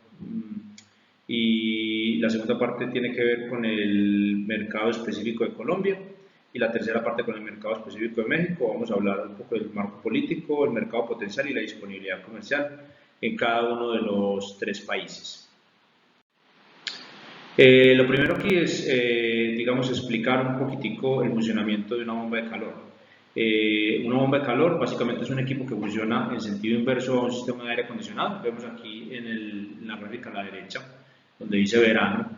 y la segunda parte tiene que ver con el mercado específico de Colombia y la tercera parte con el mercado específico de México. Vamos a hablar un poco del marco político, el mercado potencial y la disponibilidad comercial en cada uno de los tres países. Lo primero aquí es, digamos, explicar un poquitico el funcionamiento de una bomba de calor. Una bomba de calor básicamente es un equipo que funciona en sentido inverso a un sistema de aire acondicionado. Vemos aquí en la gráfica a la derecha donde dice verano,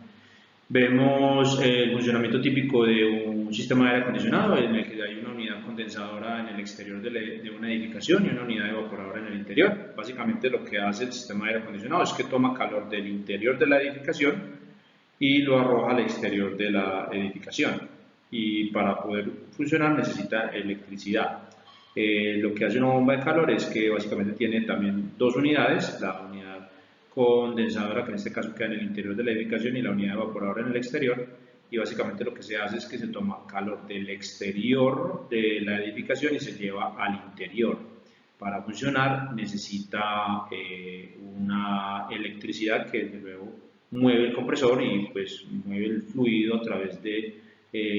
vemos el funcionamiento típico de un sistema de aire acondicionado en el que hay una unidad condensadora en el exterior de una edificación y una unidad evaporadora en el interior. Básicamente lo que hace el sistema de aire acondicionado es que toma calor del interior de la edificación y lo arroja al exterior de la edificación. Y para poder funcionar necesita electricidad. Lo que hace una bomba de calor es que básicamente tiene también dos unidades, la unidad condensadora que en este caso queda en el interior de la edificación y la unidad evaporadora en el exterior, y básicamente lo que se hace es que se toma calor del exterior de la edificación y se lleva al interior. Para funcionar necesita una electricidad que desde luego mueve el compresor y pues mueve el fluido a través de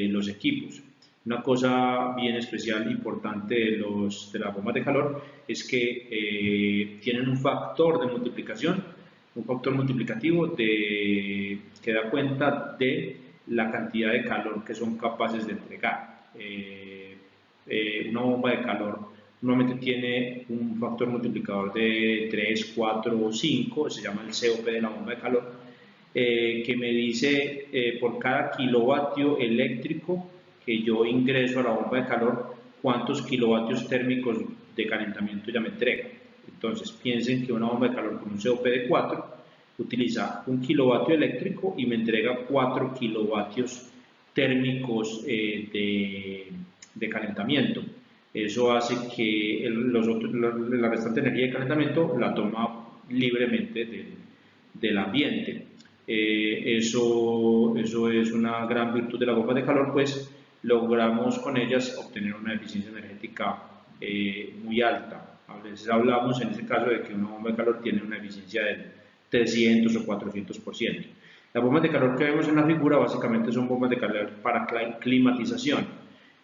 los equipos. Una cosa bien especial, importante de las bombas de calor es que tienen un factor de multiplicación, un factor multiplicativo que da cuenta de la cantidad de calor que son capaces de entregar. Una bomba de calor normalmente tiene un factor multiplicador de 3, 4 o 5, se llama el COP de la bomba de calor, que me dice por cada kilovatio eléctrico que yo ingreso a la bomba de calor, cuántos kilovatios térmicos de calentamiento ya me entrega. Entonces piensen que una bomba de calor con un COP de 4 utiliza 1 kilovatio eléctrico y me entrega 4 kilovatios térmicos de calentamiento. Eso hace que la restante energía de calentamiento la toma libremente del ambiente. Eso es una gran virtud de la bomba de calor, pues logramos con ellas obtener una eficiencia energética muy alta. A veces hablamos en este caso de que una bomba de calor tiene una eficiencia del 300 o 400%. Las bombas de calor que vemos en la figura básicamente son bombas de calor para climatización.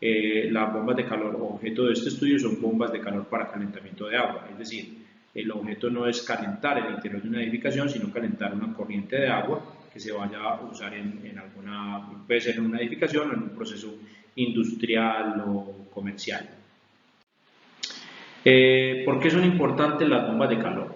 Las bombas de calor objeto de este estudio son bombas de calor para calentamiento de agua, es decir, el objeto no es calentar el interior de una edificación, sino calentar una corriente de agua que se vaya a usar en alguna, puede ser en una edificación o en un proceso industrial o comercial. ¿Por qué son importantes las bombas de calor?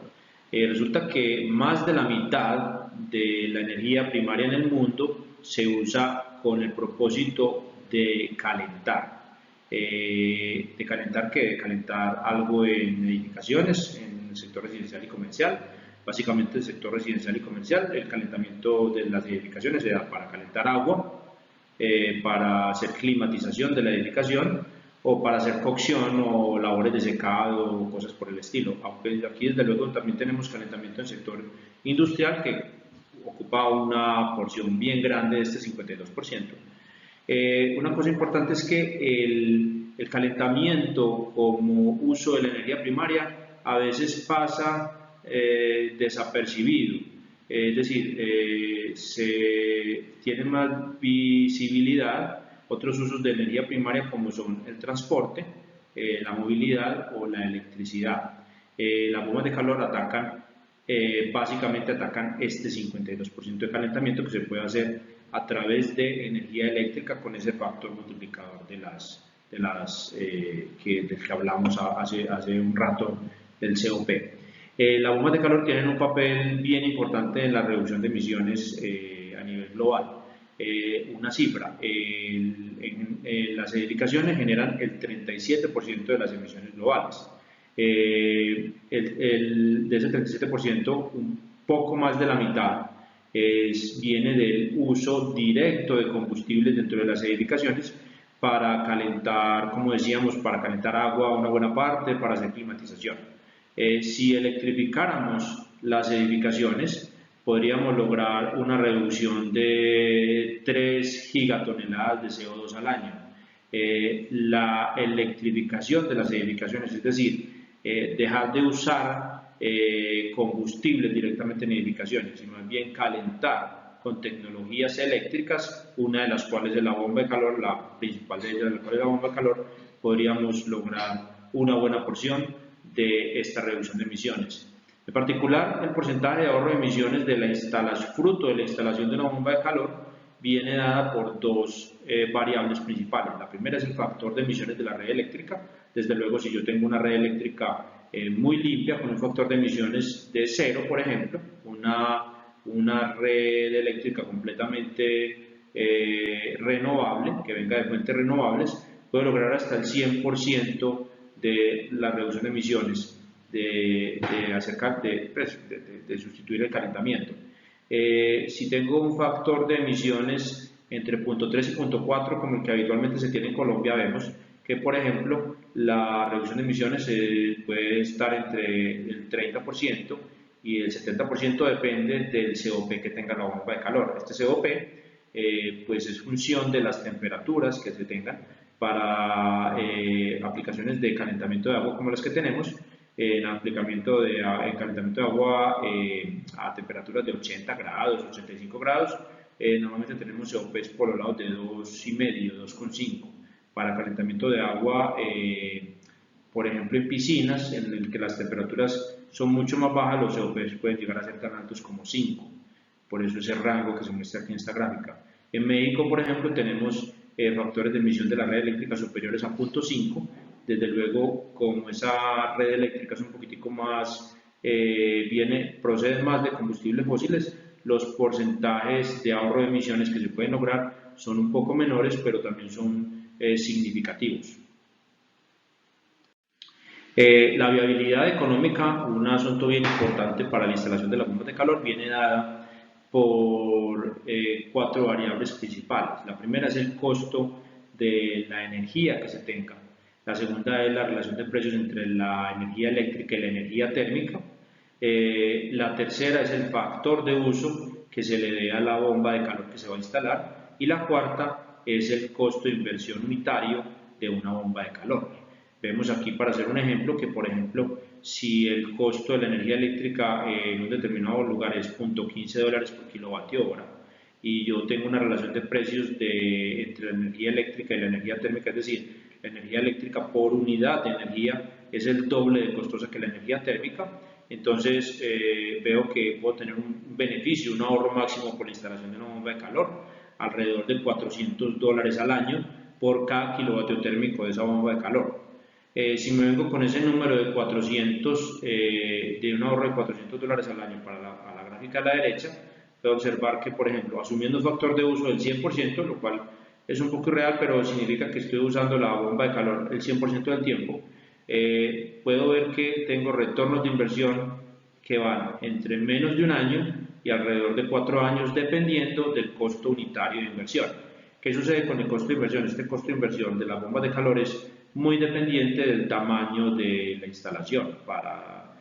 Resulta que más de la mitad de la energía primaria en el mundo se usa con el propósito de calentar. ¿De calentar qué? De calentar algo en edificaciones, en el sector residencial y comercial. Básicamente el sector residencial y comercial, el calentamiento de las edificaciones se da para calentar agua, para hacer climatización de la edificación o para hacer cocción o labores de secado o cosas por el estilo. Aunque aquí desde luego también tenemos calentamiento en el sector industrial que ocupa una porción bien grande de este 52%. Una cosa importante es que el calentamiento como uso de la energía primaria a veces pasa desapercibido, es decir, se tiene más visibilidad otros usos de energía primaria como son el transporte, la movilidad o la electricidad. Las bombas de calor básicamente atacan este 52% de calentamiento que se puede hacer a través de energía eléctrica con ese factor multiplicador del que hablamos hace un rato del COP. Las bombas de calor tienen un papel bien importante en la reducción de emisiones a nivel global. Una cifra, las edificaciones generan el 37% de las emisiones globales. De ese 37%, un poco más de la mitad viene del uso directo de combustibles dentro de las edificaciones para calentar, como decíamos, para calentar agua una buena parte, para hacer climatización. Si electrificáramos las edificaciones, podríamos lograr una reducción de 3 gigatoneladas de CO2 al año. La electrificación de las edificaciones, es decir, dejar de usar combustibles directamente en edificaciones, sino más bien calentar con tecnologías eléctricas, una de las cuales es la bomba de calor, la principal de ellas, la cual es la bomba de calor, podríamos lograr una buena porción de esta reducción de emisiones. En particular, el porcentaje de ahorro de emisiones de fruto de la instalación de una bomba de calor viene dada por dos variables principales. La primera es el factor de emisiones de la red eléctrica. Desde luego, si yo tengo una red eléctrica muy limpia, con un factor de emisiones de 0, por ejemplo, una una red eléctrica completamente renovable, que venga de fuentes renovables, puede lograr hasta el 100% de la reducción de emisiones, de sustituir el calentamiento. Si tengo un factor de emisiones entre 0.3 y 0.4, como el que habitualmente se tiene en Colombia, vemos que, por ejemplo, la reducción de emisiones puede estar entre el 30% y el 70%, depende del COP que tenga la bomba de calor. Este COP pues es función de las temperaturas que se tengan para aplicaciones de calentamiento de agua como las que tenemos, en calentamiento de agua a temperaturas de 80 grados, 85 grados. Normalmente tenemos COPs por los lados de 2,5, 2,5. Para calentamiento de agua, por ejemplo en piscinas, en el que las temperaturas son mucho más bajas, los COPs pueden llegar a ser tan altos como 5. Por eso ese rango que se muestra aquí en esta gráfica. En México, por ejemplo, tenemos factores de emisión de la red eléctrica superiores a 0.5. Desde luego, como esa red eléctrica es un poquitico más, procede más de combustibles fósiles, los porcentajes de ahorro de emisiones que se pueden lograr son un poco menores, pero también son significativos. La viabilidad económica, un asunto bien importante para la instalación de las bombas de calor, viene dada por 4 variables principales. La primera es el costo de la energía que se tenga. La segunda es la relación de precios entre la energía eléctrica y la energía térmica. La tercera es el factor de uso que se le dé a la bomba de calor que se va a instalar. Y la cuarta es el costo de inversión unitario de una bomba de calor. Vemos aquí, para hacer un ejemplo, que por ejemplo, si el costo de la energía eléctrica en un determinado lugar es $0.15 por kilovatio hora y yo tengo una relación de precios entre la energía eléctrica y la energía térmica, es decir, la energía eléctrica por unidad de energía es el doble de costosa que la energía térmica, entonces veo que puedo tener un beneficio, un ahorro máximo por la instalación de una bomba de calor, alrededor de $400 al año por cada kilovatio térmico de esa bomba de calor. Si me vengo con ese número de 400, de un ahorro de $400 al año para la gráfica a la derecha, puedo observar que, por ejemplo, asumiendo un factor de uso del 100%, lo cual es un poco irreal, pero significa que estoy usando la bomba de calor el 100% del tiempo, puedo ver que tengo retornos de inversión que van entre menos de un año y alrededor de 4 años, dependiendo del costo unitario de inversión. ¿Qué sucede con el costo de inversión? Este costo de inversión de las bombas de calor es muy dependiente del tamaño de la instalación. Para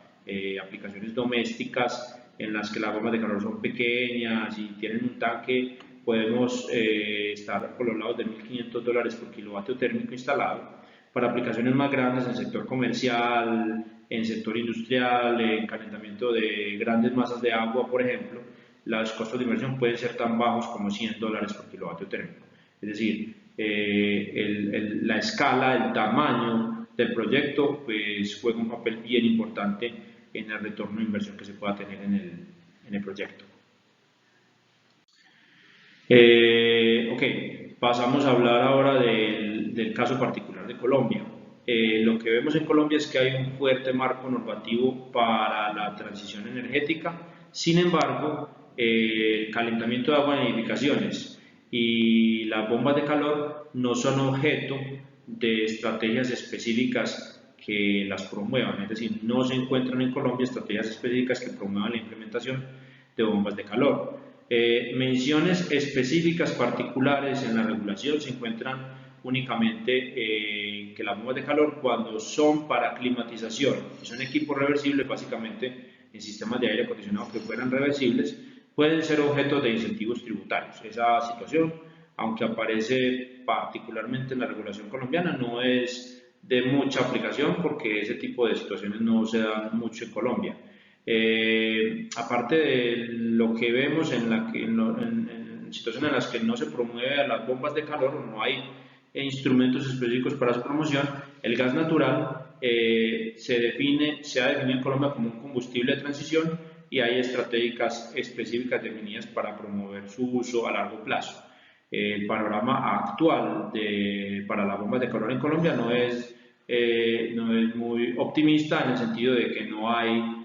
aplicaciones domésticas en las que las bombas de calor son pequeñas y tienen un tanque, podemos estar por los lados de $1.500 por kilovatio térmico instalado. Para aplicaciones más grandes en sector comercial, en sector industrial, en calentamiento de grandes masas de agua, por ejemplo, los costos de inversión pueden ser tan bajos como $100 por kilovatio térmico. Es decir, la escala, el tamaño del proyecto pues juega un papel bien importante en el retorno de inversión que se pueda tener en el proyecto. Ok, pasamos a hablar ahora del caso particular de Colombia. Lo que vemos en Colombia es que hay un fuerte marco normativo para la transición energética. Sin embargo, el calentamiento de agua en edificaciones y las bombas de calor no son objeto de estrategias específicas que las promuevan, es decir, no se encuentran en Colombia estrategias específicas que promuevan la implementación de bombas de calor. Menciones específicas particulares en la regulación se encuentran únicamente que las bombas de calor, cuando son para climatización y son equipos reversibles, básicamente en sistemas de aire acondicionado que fueran reversibles, pueden ser objeto de incentivos tributarios. Esa situación, aunque aparece particularmente en la regulación colombiana, no es de mucha aplicación porque ese tipo de situaciones no se dan mucho en Colombia. Aparte de lo que vemos en situaciones en las que no se promueve a las bombas de calor o no hay instrumentos específicos para su promoción, el gas natural se ha definido en Colombia como un combustible de transición y hay estrategias específicas definidas para promover su uso a largo plazo. El panorama actual para las bombas de calor en Colombia no es muy optimista, en el sentido de que no hay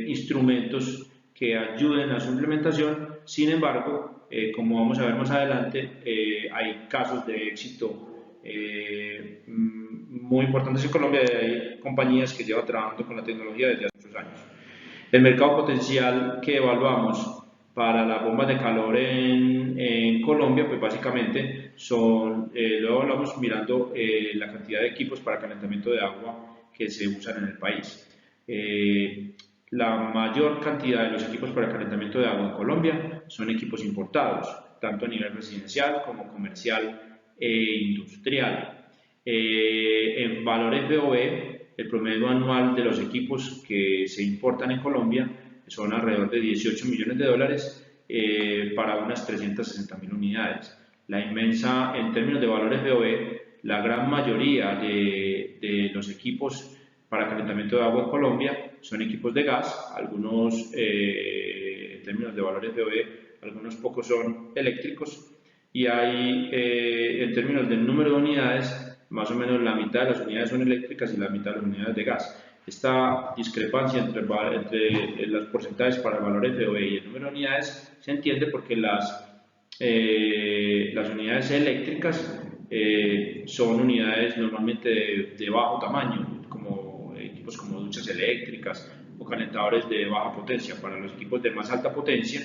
instrumentos que ayuden a su implementación. Sin embargo, como vamos a ver más adelante, hay casos de éxito muy importantes en Colombia. Hay compañías que llevan trabajando con la tecnología desde hace muchos años. El mercado potencial que evaluamos para las bombas de calor en Colombia, pues básicamente son, luego hablamos mirando la cantidad de equipos para calentamiento de agua que se usan en el país. La mayor cantidad de los equipos para calentamiento de agua en Colombia son equipos importados, tanto a nivel residencial como comercial e industrial. En valor FOB, el promedio anual de los equipos que se importan en Colombia son alrededor de 18 millones de dólares para unas 360.000 unidades. La inmensa, en términos de valor FOB, la gran mayoría de los equipos para calentamiento de agua en Colombia son equipos de gas, algunos en términos de valor FOB, algunos pocos son eléctricos, y hay en términos del número de unidades, más o menos la mitad de las unidades son eléctricas y la mitad de las unidades de gas. Esta discrepancia entre los porcentajes para el valor FOB y el número de unidades se entiende porque las unidades eléctricas son unidades normalmente de bajo tamaño, como equipos como duchas eléctricas o calentadores de baja potencia. Para los equipos de más alta potencia,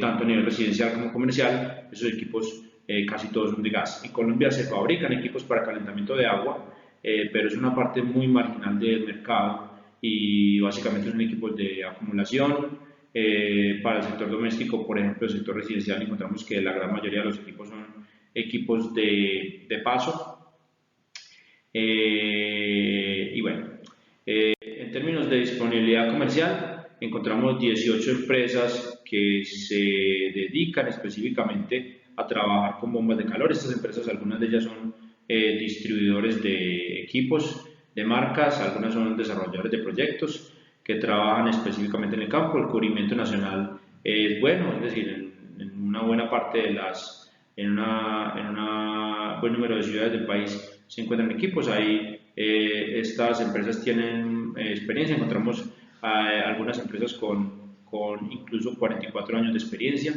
tanto a nivel residencial como comercial, esos equipos casi todos son de gas. En Colombia se fabrican equipos para calentamiento de agua, pero es una parte muy marginal del mercado y básicamente son equipos de acumulación. Para el sector doméstico, por ejemplo, el sector residencial, encontramos que la gran mayoría de los equipos son equipos de paso. Y bueno, en términos de disponibilidad comercial, encontramos 18 empresas que se dedican específicamente a trabajar con bombas de calor. Estas empresas, algunas de ellas son distribuidores de equipos, de marcas, algunas son desarrolladores de proyectos que trabajan específicamente en el campo. El cubrimiento nacional es bueno, es decir, en una buena parte de en un buen número de ciudades del país se encuentran equipos. Ahí estas empresas tienen experiencia, encontramos algunas empresas con incluso 44 años de experiencia.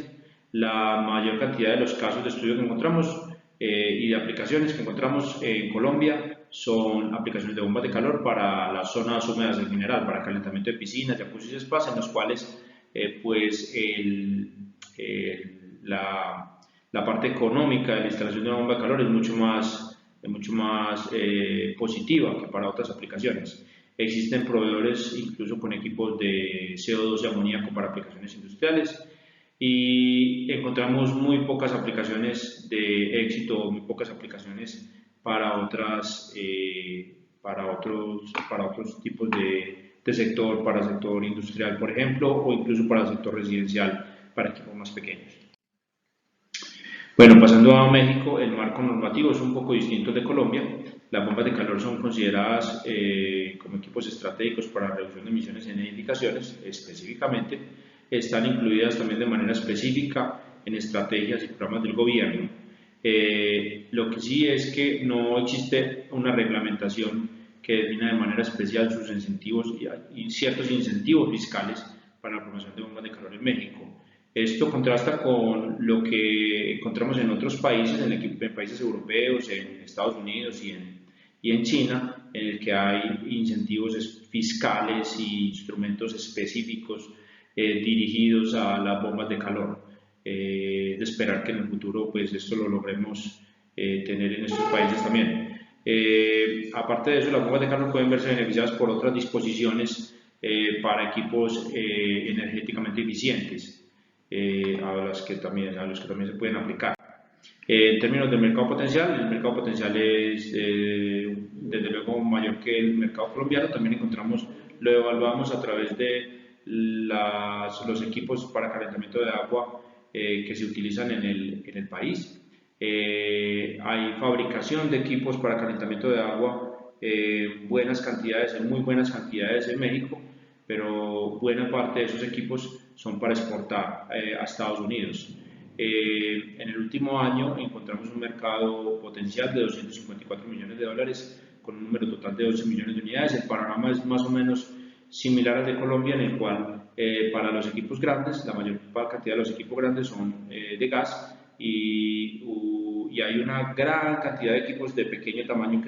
La mayor cantidad de los casos de estudio que encontramos y de aplicaciones que encontramos en Colombia son aplicaciones de bombas de calor para las zonas húmedas en general, para calentamiento de piscinas, jacuzzi y spas, en los cuales pues la parte económica de la instalación de una bomba de calor es mucho más positiva que para otras aplicaciones. Existen proveedores incluso con equipos de CO2 y amoníaco para aplicaciones industriales, y encontramos muy pocas aplicaciones de éxito, muy pocas aplicaciones para otros tipos de sector, para el sector industrial, por ejemplo, o incluso para el sector residencial, para equipos más pequeños. Bueno, pasando a México, el marco normativo es un poco distinto de Colombia. Las bombas de calor son consideradas como equipos estratégicos para la reducción de emisiones en edificaciones. Específicamente, están incluidas también de manera específica en estrategias y programas del gobierno. Lo que sí es que no existe una reglamentación que defina de manera especial sus incentivos y ciertos incentivos fiscales para la promoción de bombas de calor en México. Esto contrasta con lo que encontramos en otros países, en países europeos, en Estados Unidos y en China, en el que hay incentivos fiscales y instrumentos específicos dirigidos a las bombas de calor. De esperar que en el futuro pues esto lo logremos tener en estos países también. Aparte de eso, las bombas de calor pueden verse beneficiadas por otras disposiciones para equipos energéticamente eficientes, a los que también se pueden aplicar. En términos del mercado potencial, el mercado potencial es desde luego mayor que el mercado colombiano. También lo evaluamos a través de los equipos para calentamiento de agua que se utilizan en el país. Hay fabricación de equipos para calentamiento de agua en muy buenas cantidades en México, pero buena parte de esos equipos son para exportar a Estados Unidos. En el último año encontramos un mercado potencial de 254 millones de dólares con un número total de 12 millones de unidades. El panorama es más o menos similar al de Colombia, en el cual para los equipos grandes, la mayor cantidad de los equipos grandes son de gas y hay una gran cantidad de equipos de pequeño tamaño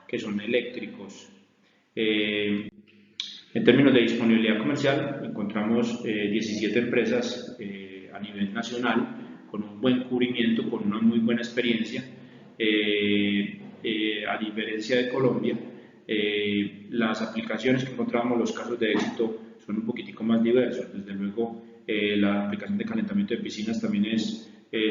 que son eléctricos. En términos de disponibilidad comercial, encontramos 17 empresas a nivel nacional con un buen cubrimiento, con una muy buena experiencia. A diferencia de Colombia, las aplicaciones que encontramos, los casos de éxito son un poquitico más diversos. Desde luego, la aplicación de calentamiento de piscinas también es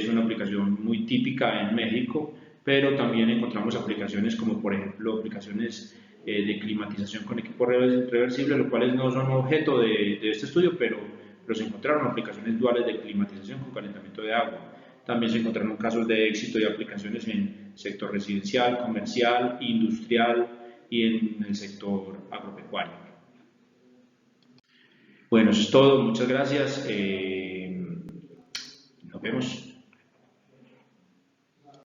una aplicación muy típica en México, pero también encontramos aplicaciones como, por ejemplo, aplicaciones de climatización con equipo reversible, los cuales no son objeto de este estudio, pero se encontraron aplicaciones duales de climatización con calentamiento de agua. También se encontraron casos de éxito y aplicaciones en sector residencial, comercial, industrial y en el sector agropecuario. Bueno, eso es todo. Muchas gracias. Nos vemos.